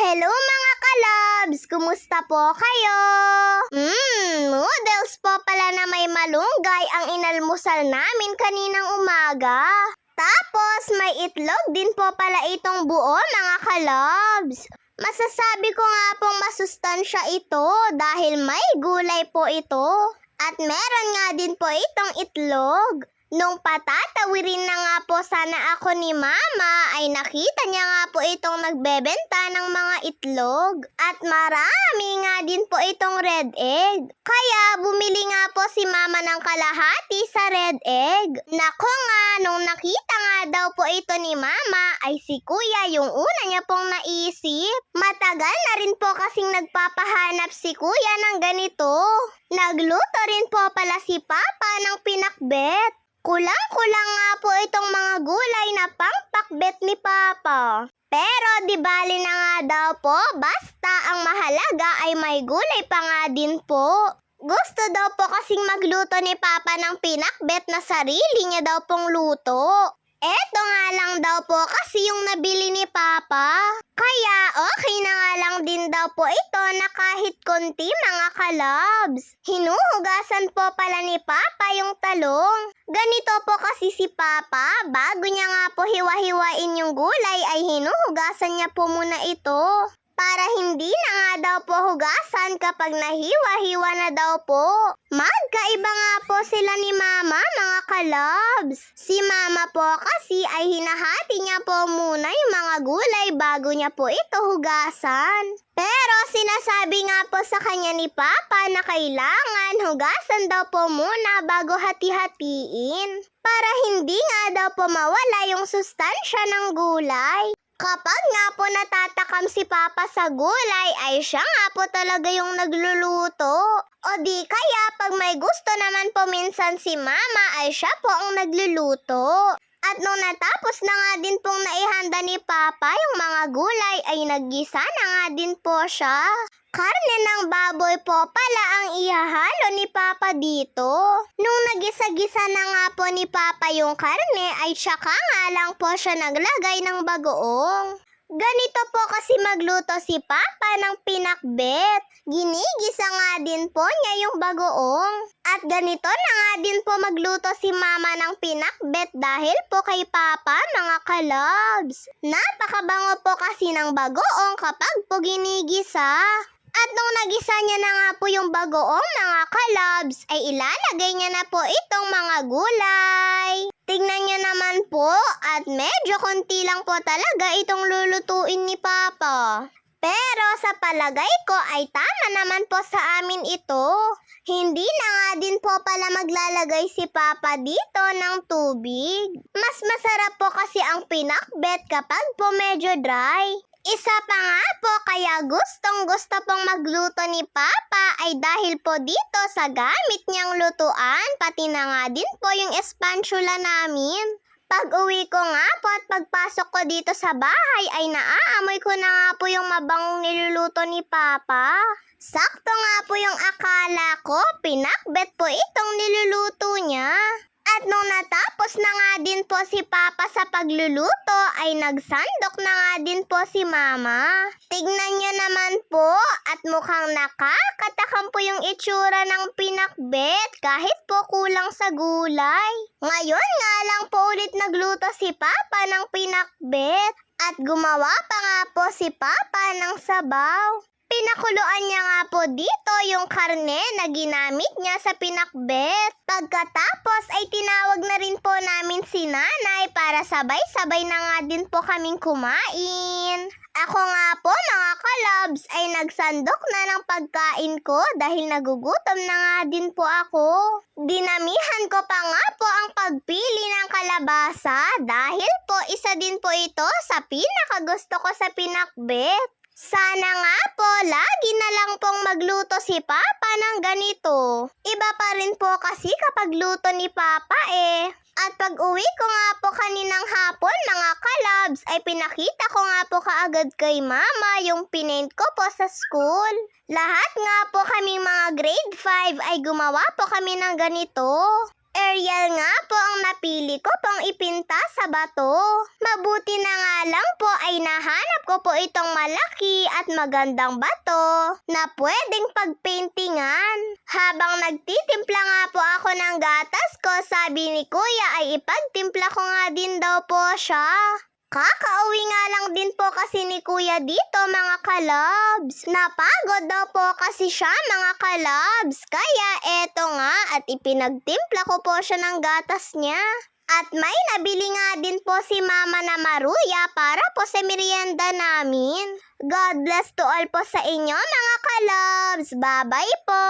Hello mga kalabs! Kumusta po kayo? Noodles po pala na may malunggay ang inalmusal namin kaninang umaga. Tapos may itlog din po pala itong buo mga kalabs. Masasabi ko nga pong masustansya ito dahil may gulay po ito. At meron nga din po itong itlog. Nung patatawirin na nga po sana ako ni Mama ay nakita niya nga po itong nagbebenta ng mga itlog. At marami nga din po itong red egg. Kaya bumili nga po si Mama ng kalahati sa red egg. Nako nga, nung nakita nga daw po ito ni Mama ay si Kuya yung una niya pong naisip. Matagal na rin po kasing nagpapahanap si Kuya ng ganito. Nagluto rin po pala si Papa ng pinakbet. Kulang-kulang nga po itong mga gulay na pangpakbet ni Papa. Pero di bali na nga daw po, basta ang mahalaga ay may gulay pa nga din po. Gusto daw po kasing magluto ni Papa ng pinakbet na sarili niya daw pong luto. Eto nga lang daw po kasi yung nabili ni Papa. Kaya okay na nga lang din daw po ito na kahit konti mga kalabs. Hinuhugasan po pala ni Papa yung talong. Ganito po kasi si Papa, bago niya nga po hiwa-hiwain yung gulay ay hinuhugasan niya po muna ito. Para hindi na nga daw po hugasan kapag nahiwa-hiwa na daw po. Magkaiba nga po sila ni Mama mga kalabs. Si Mama po kasi ay hinahati niya po muna yung mga gulay bago niya po ito hugasan. Pero sinasabi nga po sa kanya ni Papa na kailangan hugasan daw po muna bago hati-hatiin. Para hindi nga daw po mawala yung sustansya ng gulay. Kapag nga po natatakam si Papa sa gulay ay siya nga po talaga yung nagluluto. O di kaya pag may gusto naman po minsan si Mama ay siya po ang nagluluto. At nung natapos na nga din pong naihanda ni Papa yung mga gulay ay naggisa na nga din po siya. Karne ng baboy po pala ang ihahalo ni Papa dito. Nung nagisa-gisa na nga po ni Papa yung karne ay tsaka nga lang po siya naglagay ng bagoong. Ganito po kasi magluto si Papa ng pinakbet. Ginigisa nga din po niya yung bagoong. At ganito na nga din po magluto si Mama ng pinakbet dahil po kay Papa mga kalabs. Napakabango po kasi ng bagoong kapag po ginigisa. At nung nagisa niya na nga po yung bagoong mga kalabs, ay ilalagay niya na po itong mga gulay. Tignan niyo naman po at medyo konti lang po talaga itong lulutuin ni Papa. Pero sa palagay ko ay tama naman po sa amin ito. Hindi na nga din po pala maglalagay si Papa dito ng tubig. Mas masarap po kasi ang pinakbet kapag po medyo dry. Isa pa nga po kaya gustong-gusto pong magluto ni Papa ay dahil po dito sa gamit niyang lutuan, pati na nga din po yung espatula namin. Pag uwi ko nga po at pagpasok ko dito sa bahay ay naaamoy ko na nga po yung mabangong niluluto ni Papa. Sakto nga po yung akala ko, pinakbet po itong niluluto niya. At nung natapos na nga din po si Papa sa pagluluto ay nagsandok na nga din po si Mama. Tignan niyo naman po at mukhang nakakatakam po yung itsura ng pinakbet kahit po kulang sa gulay. Ngayon nga lang po ulit nagluto si Papa ng pinakbet at gumawa pa nga po si Papa ng sabaw. Pinakuluan niya nga po dito yung karne na ginamit niya sa pinakbet. Pagkatapos ay tinawag na rin po namin si Nanay para sabay-sabay na nga din po kaming kumain. Ako nga po mga kalabs ay nagsandok na ng pagkain ko dahil nagugutom na nga din po ako. Dinamihan ko pa nga po ang pagpili ng kalabasa dahil po isa din po ito sa pinakagusto ko sa pinakbet. Sana nga po, lagi na lang pong magluto si Papa ng ganito. Iba pa rin po kasi kapag luto ni Papa eh. At pag uwi ko nga po kaninang hapon mga kalabs, ay pinakita ko nga po kaagad kay Mama yung pinaint ko po sa school. Lahat nga po kaming mga grade 5 ay gumawa po kami ng ganito. Ariel nga po ang napili ko pang ipinta sa bato. Mabuti na nga lang po ay nahanap ko po itong malaki at magandang bato na pwedeng pagpaintingan. Habang nagtitimpla nga po ako ng gatas ko, sabi ni Kuya ay ipagtimpla ko nga din daw po siya. Kakauwi nga lang din po kasi ni Kuya dito mga kalabs. Napagod daw po kasi siya mga kalabs. Kaya eto nga at ipinagtimpla ko po siya ng gatas niya. At may nabili nga din po si Mama na maruya para po sa merienda namin. God bless to all po sa inyo mga kalabs. Bye-bye po!